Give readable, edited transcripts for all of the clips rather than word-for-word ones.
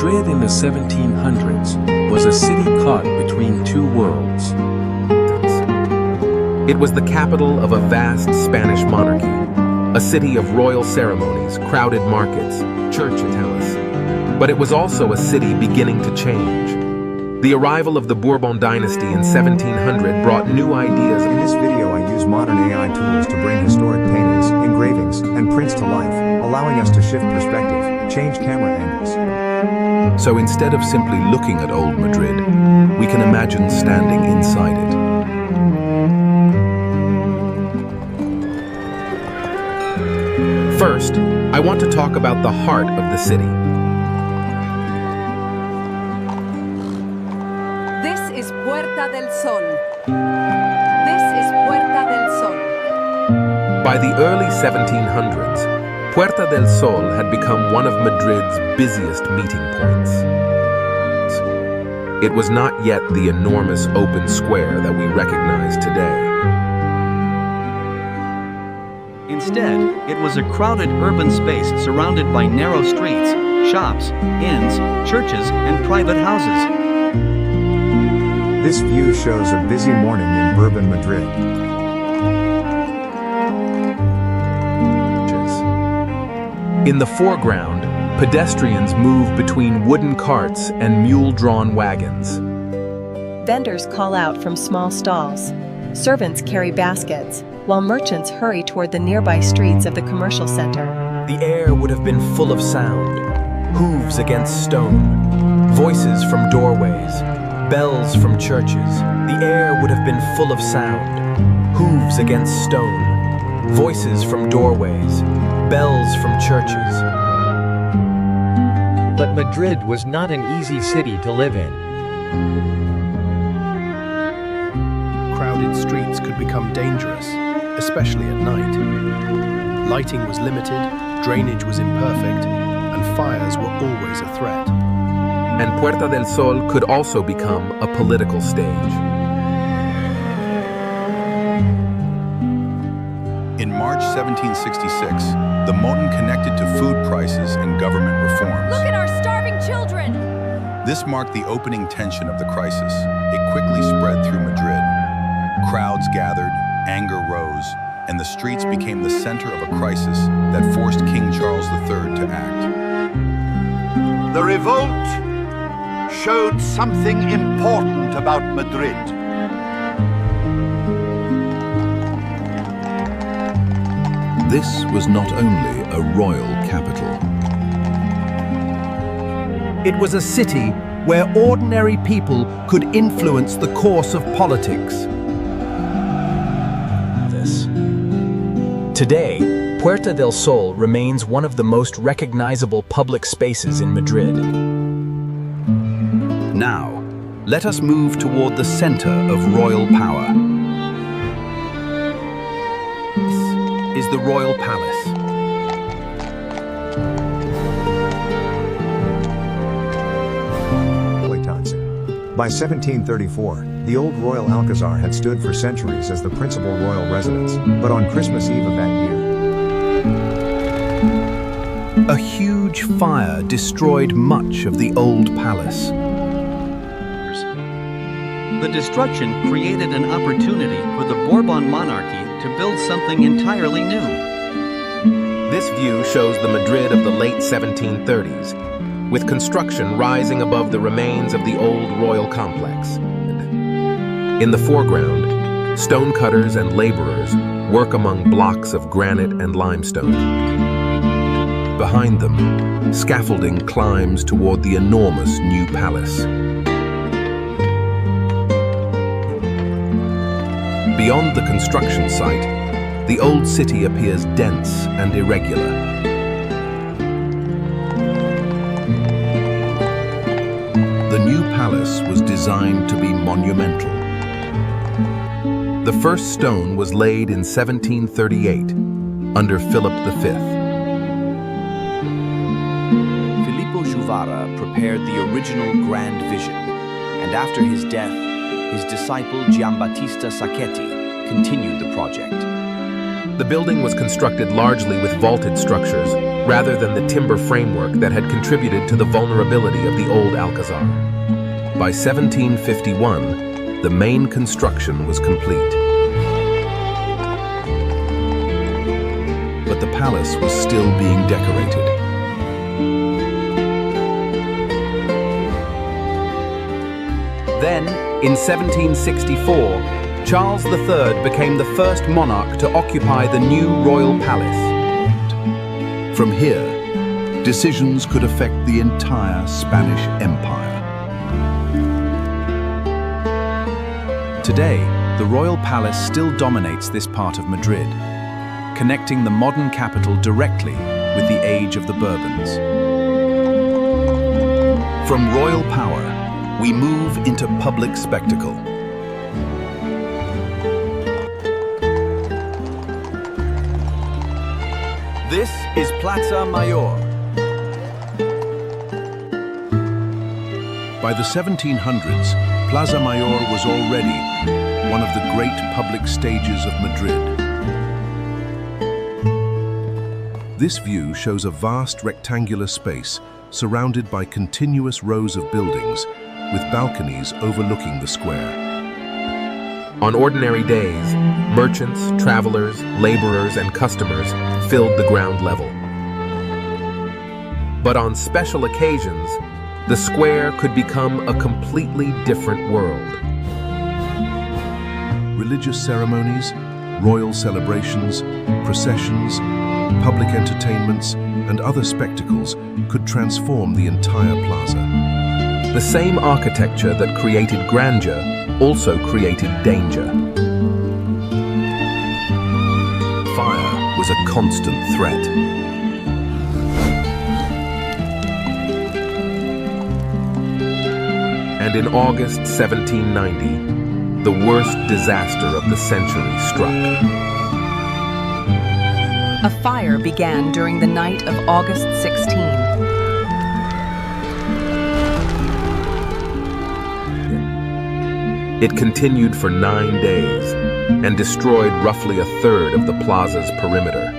Madrid in the 1700s was a city caught between two worlds. It was the capital of a vast Spanish monarchy, a city of royal ceremonies, crowded markets, church palace. But it was also a city beginning to change. The arrival of the Bourbon dynasty in 1700 brought new ideas. In this video I use modern AI tools to bring historic paintings, engravings, and prints to life, allowing us to shift perspective, change camera angles. So instead of simply looking at old Madrid, we can imagine standing inside it. First, I want to talk about the heart of the city. This is Puerta del Sol. This is Puerta del Sol. By the early 1700s, Puerta del Sol had become one of Madrid's busiest meeting points. It was not yet the enormous open square that we recognize today. Instead, it was a crowded urban space surrounded by narrow streets, shops, inns, churches, and private houses. This view shows a busy morning in Bourbon, Madrid. In the foreground, pedestrians move between wooden carts and mule-drawn wagons. Vendors call out from small stalls. Servants carry baskets, while merchants hurry toward the nearby streets of the commercial center. The air would have been full of sound. Hooves against stone, voices from doorways, bells from churches. The air would have been full of sound. Hooves against stone, voices from doorways, bells from churches. But Madrid was not an easy city to live in. Crowded streets could become dangerous, especially at night. Lighting was limited, drainage was imperfect, and fires were always a threat. And Puerta del Sol could also become a political stage. In March 1766, the Motin connected to food prices and government reforms. Look at our starving children! This marked the opening tension of the crisis. It quickly spread through Madrid. Crowds gathered, anger rose, and the streets became the center of a crisis that forced King Charles III to act. The revolt showed something important about Madrid. This was not only a royal capital. It was a city where ordinary people could influence the course of politics. Today, Puerta del Sol remains one of the most recognizable public spaces in Madrid. Now, let us move toward the center of royal power. This is the Royal Palace. By 1734, the old Royal Alcazar had stood for centuries as the principal royal residence, but on Christmas Eve of that year, a huge fire destroyed much of the old palace. The destruction created an opportunity for the Bourbon monarchy to build something entirely new. This view shows the Madrid of the late 1730s, with construction rising above the remains of the old royal complex. In the foreground, stonecutters and laborers work among blocks of granite and limestone. Behind them, scaffolding climbs toward the enormous new palace. Beyond the construction site, the old city appears dense and irregular. The new palace was designed to be monumental. The first stone was laid in 1738 under Philip V. Filippo Juvara prepared the original grand vision, and after his death, his disciple Giambattista Sacchetti continued the project. The building was constructed largely with vaulted structures, rather than the timber framework that had contributed to the vulnerability of the old Alcazar. By 1751, the main construction was complete. But the palace was still being decorated. Then, in 1764, Charles III became the first monarch to occupy the new royal palace. From here, decisions could affect the entire Spanish Empire. Today, the royal palace still dominates this part of Madrid, connecting the modern capital directly with the age of the Bourbons. From royal power, we move into public spectacle. This is Plaza Mayor. By the 1700s, Plaza Mayor was already one of the great public stages of Madrid. This view shows a vast rectangular space surrounded by continuous rows of buildings with balconies overlooking the square. On ordinary days, merchants, travelers, laborers, and customers filled the ground level. But on special occasions, the square could become a completely different world. Religious ceremonies, royal celebrations, processions, public entertainments, and other spectacles could transform the entire plaza. The same architecture that created grandeur also created danger. Fire was a constant threat. And in August 1790, the worst disaster of the century struck. A fire began during the night of August 16. It continued for 9 days and destroyed roughly a third of the plaza's perimeter.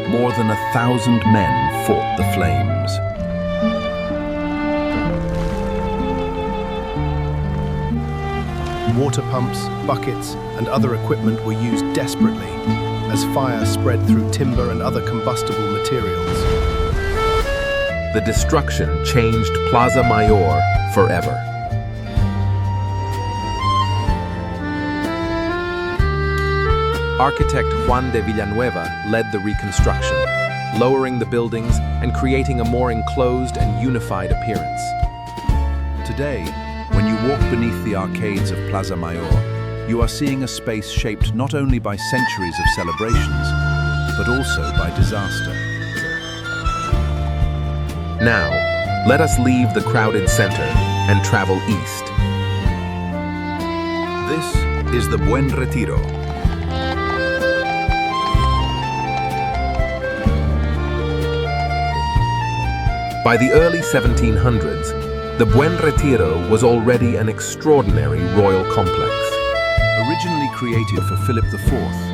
More than 1,000 men fought the flames. Water pumps, buckets, and other equipment were used desperately as fire spread through timber and other combustible materials. The destruction changed Plaza Mayor forever. Architect Juan de Villanueva led the reconstruction, lowering the buildings and creating a more enclosed and unified appearance. Today, when you walk beneath the arcades of Plaza Mayor, you are seeing a space shaped not only by centuries of celebrations, but also by disaster. Now, let us leave the crowded center and travel east. This is the Buen Retiro. By the early 1700s, the Buen Retiro was already an extraordinary royal complex. Originally created for Philip IV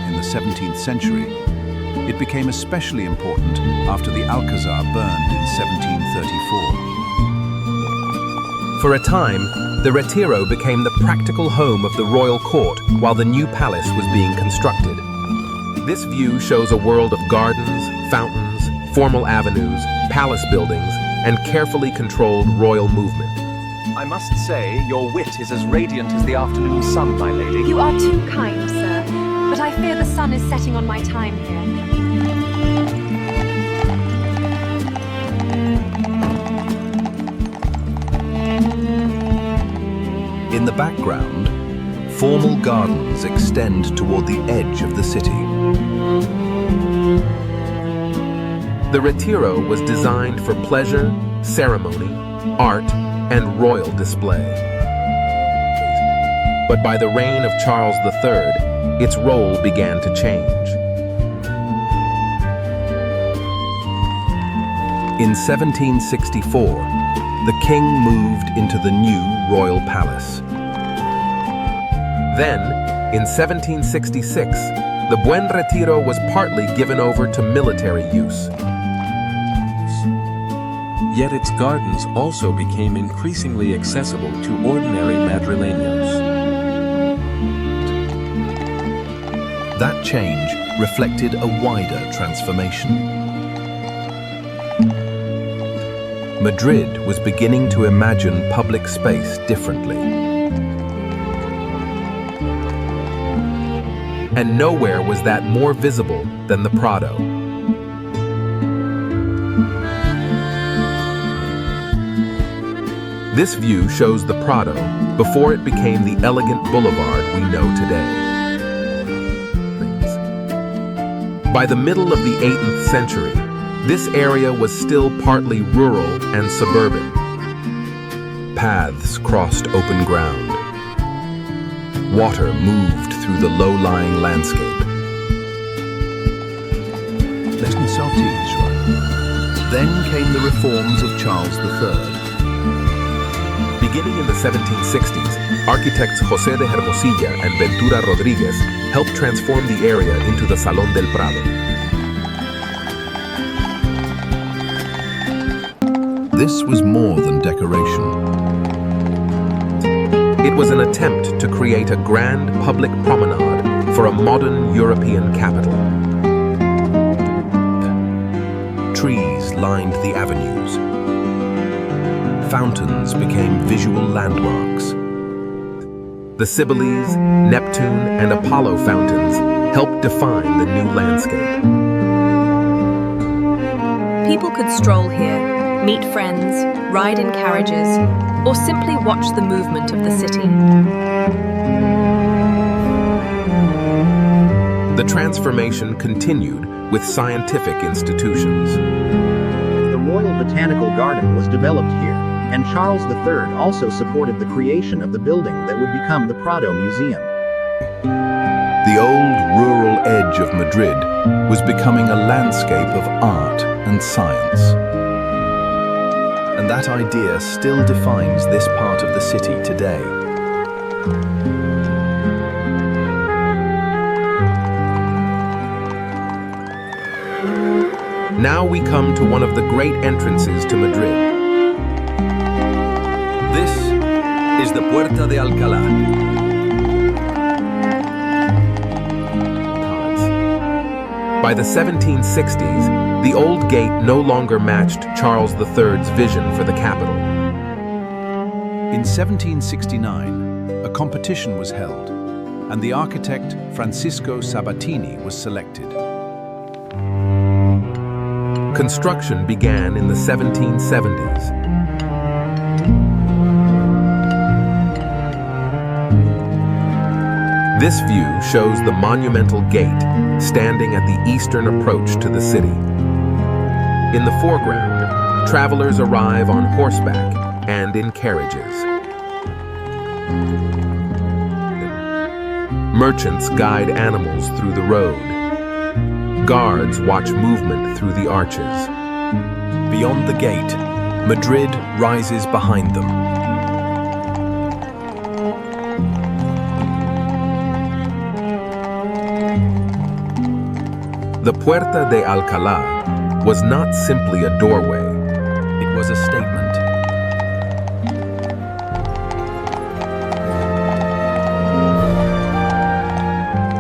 in the 17th century, it became especially important after the Alcazar burned in 1734. For a time, the Retiro became the practical home of the royal court while the new palace was being constructed. This view shows a world of gardens, fountains, formal avenues, palace buildings, and carefully controlled royal movement. I must say, your wit is as radiant as the afternoon sun, my lady. You are too kind, sir, but I fear the sun is setting on my time here. In the background, formal gardens extend toward the edge of the city. The Retiro was designed for pleasure, ceremony, art, and royal display. But by the reign of Charles III, its role began to change. In 1764, the king moved into the new royal palace. Then, in 1766, the Buen Retiro was partly given over to military use. Yet its gardens also became increasingly accessible to ordinary Madrileños. That change reflected a wider transformation. Madrid was beginning to imagine public space differently. And nowhere was that more visible than the Prado. This view shows the Prado before it became the elegant boulevard we know today. By the middle of the 18th century, this area was still partly rural and suburban. Paths crossed open ground. Water moved through the low-lying landscape. Then came the reforms of Charles III. Beginning in the 1760s, architects José de Hermosilla and Ventura Rodríguez helped transform the area into the Salón del Prado. This was more than decoration. It was an attempt to create a grand public promenade for a modern European capital. Trees lined the avenues. Fountains became visual landmarks. The Cybele, Neptune, and Apollo fountains helped define the new landscape. People could stroll here, meet friends, ride in carriages, or simply watch the movement of the city. The transformation continued with scientific institutions. The Royal Botanical Garden was developed here, and Charles III also supported the creation of the building that would become the Prado Museum. The old rural edge of Madrid was becoming a landscape of art and science. And that idea still defines this part of the city today. Now we come to one of the great entrances to Madrid. This is the Puerta de Alcalá. By the 1760s, the old gate no longer matched Charles III's vision for the capital. In 1769, a competition was held, and the architect Francisco Sabatini was selected. Construction began in the 1770s. This view shows the monumental gate standing at the eastern approach to the city. In the foreground, travelers arrive on horseback and in carriages. Merchants guide animals through the road. Guards watch movement through the arches. Beyond the gate, Madrid rises behind them. The Puerta de Alcalá was not simply a doorway. It was a statement.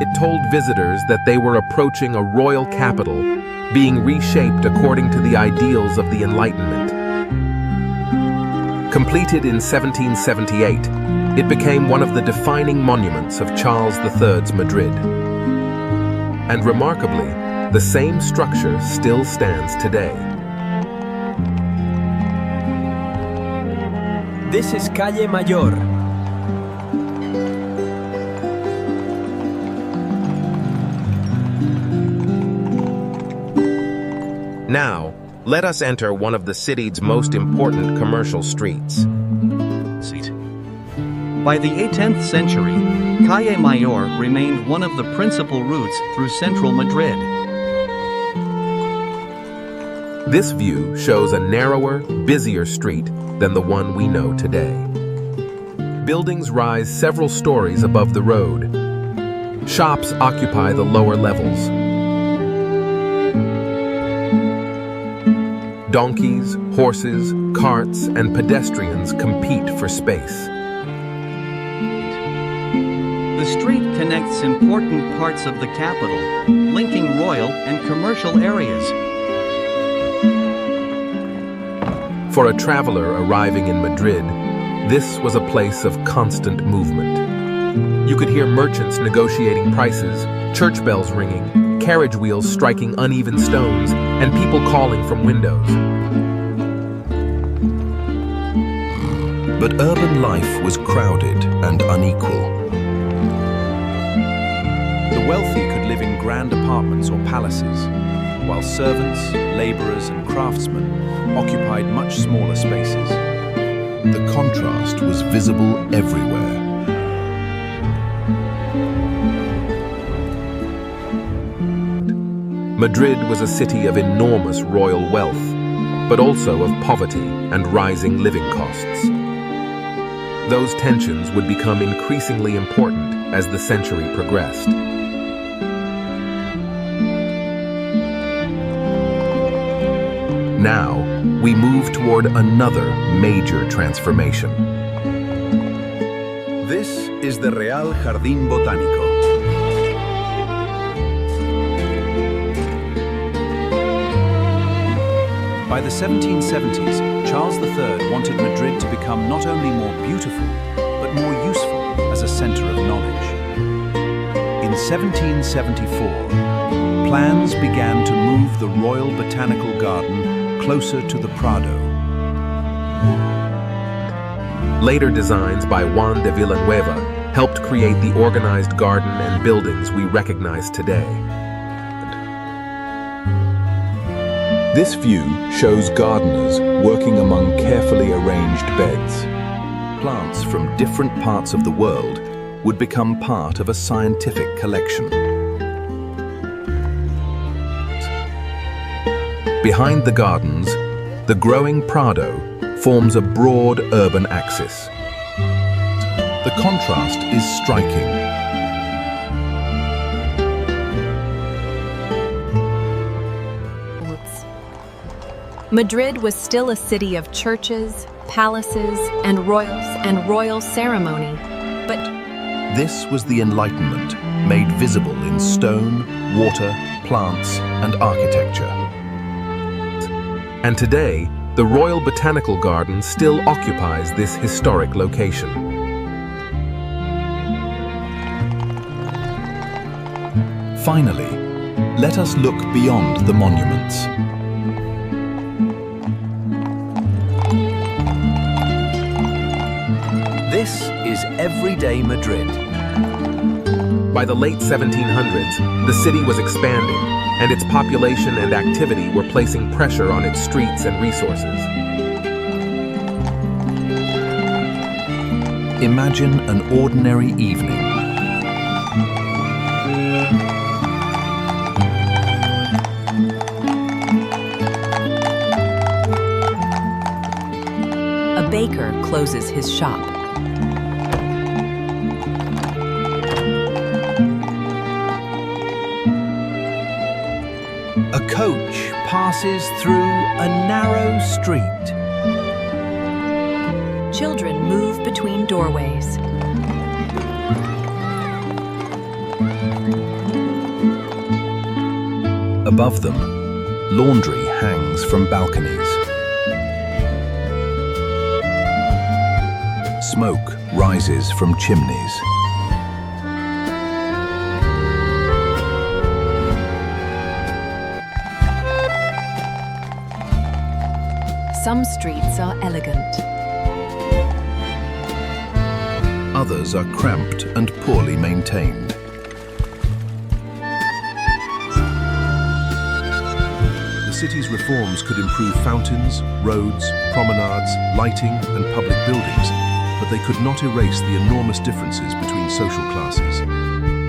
It told visitors that they were approaching a royal capital, being reshaped according to the ideals of the Enlightenment. Completed in 1778, it became one of the defining monuments of Charles III's Madrid. And remarkably, the same structure still stands today. This is Calle Mayor. Now, let us enter one of the city's most important commercial streets. By the 18th century, Calle Mayor remained one of the principal routes through central Madrid. This view shows a narrower, busier street than the one we know today. Buildings rise several stories above the road. Shops occupy the lower levels. Donkeys, horses, carts, and pedestrians compete for space. The street connects important parts of the capital, linking royal and commercial areas. For a traveler arriving in Madrid, this was a place of constant movement. You could hear merchants negotiating prices, church bells ringing, carriage wheels striking uneven stones, and people calling from windows. But urban life was crowded and unequal. The wealthy could live in grand apartments or palaces, while servants, laborers, and craftsmen occupied much smaller spaces. The contrast was visible everywhere. Madrid was a city of enormous royal wealth, but also of poverty and rising living costs. Those tensions would become increasingly important as the century progressed. Now, we move toward another major transformation. This is the Real Jardín Botánico. By the 1770s, Charles III wanted Madrid to become not only more beautiful, but more useful as a center of knowledge. In 1774, plans began to move the Royal Botanical Garden closer to the Prado. Later designs by Juan de Villanueva helped create the organized garden and buildings we recognize today. This view shows gardeners working among carefully arranged beds. Plants from different parts of the world would become part of a scientific collection. Behind the gardens, the growing Prado forms a broad urban axis. The contrast is striking. Madrid was still a city of churches, palaces, and royal ceremony, but this was the Enlightenment, made visible in stone, water, plants, and architecture. And today, the Royal Botanical Garden still occupies this historic location. Finally, let us look beyond the monuments. This is everyday Madrid. By the late 1700s, the city was expanding, and its population and activity were placing pressure on its streets and resources. Imagine an ordinary evening. a baker closes his shop. A coach passes through a narrow street. Children move between doorways. Above them, laundry hangs from balconies. Smoke rises from chimneys. Some streets are elegant. Others are cramped and poorly maintained. The city's reforms could improve fountains, roads, promenades, lighting, and public buildings, but they could not erase the enormous differences between social classes.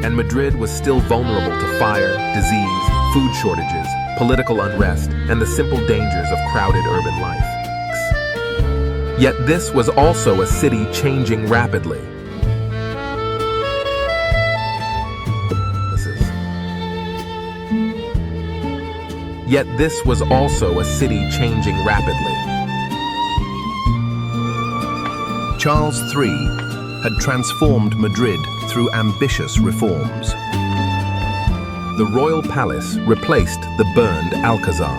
And Madrid was still vulnerable to fire, disease, food shortages, political unrest, and the simple dangers of crowded urban life. Yet this was also a city changing rapidly. Yet this was also a city changing rapidly. Charles III had transformed Madrid through ambitious reforms. The Royal Palace replaced the burned Alcazar.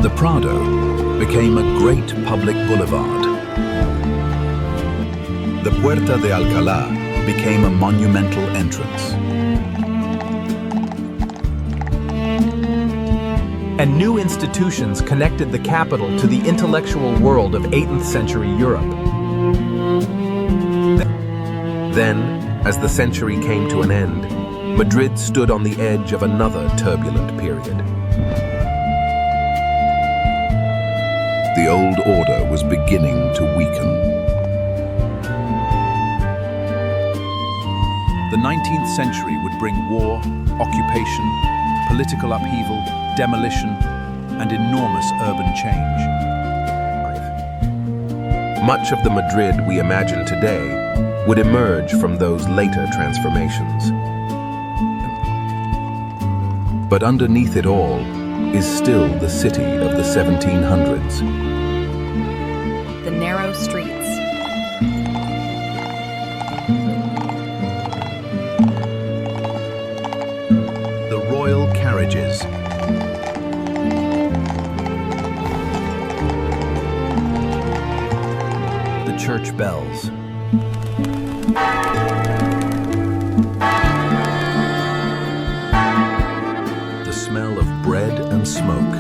The Prado became a great public boulevard. The Puerta de Alcalá became a monumental entrance. And new institutions connected the capital to the intellectual world of 18th century Europe. Then, as the century came to an end, Madrid stood on the edge of another turbulent period. The old order was beginning to weaken. The 19th century would bring war, occupation, political upheaval, demolition, and enormous urban change. Much of the Madrid we imagine today would emerge from those later transformations. But underneath it all is still the city of the 1700s. The narrow streets. The royal carriages. The church bells. The smell of bread and smoke.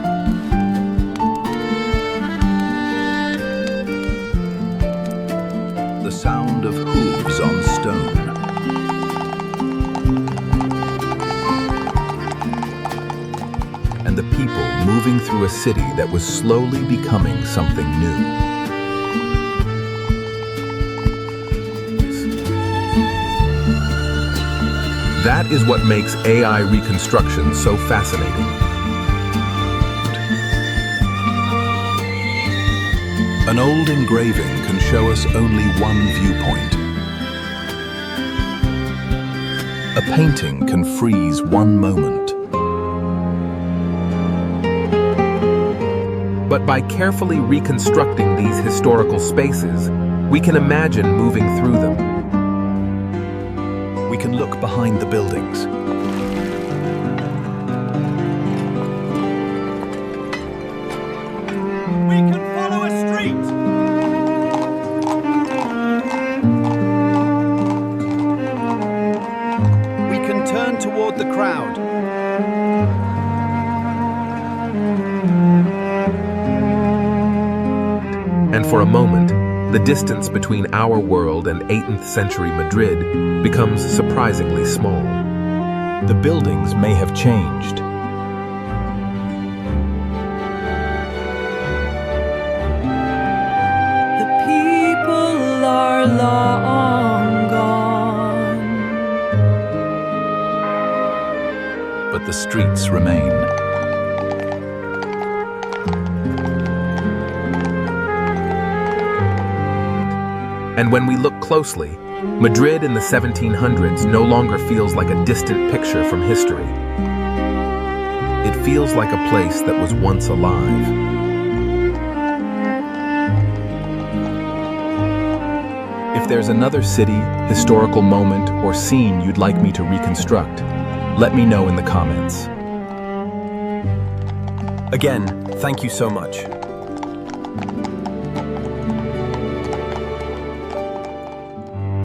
The sound of hooves on stone. And the people moving through a city that was slowly becoming something new. That is what makes AI reconstruction so fascinating. An old engraving can show us only one viewpoint. A painting can freeze one moment. But by carefully reconstructing these historical spaces, we can imagine moving through them. We can look behind the buildings. We can follow a street! We can turn toward the crowd. And for a moment, the distance between our world and 18th century Madrid becomes surprisingly small. The buildings may have changed. The people are long gone, but the streets remain. And when we look closely, Madrid in the 1700s no longer feels like a distant picture from history. It feels like a place that was once alive. If there's another city, historical moment, or scene you'd like me to reconstruct, let me know in the comments. Again, thank you so much.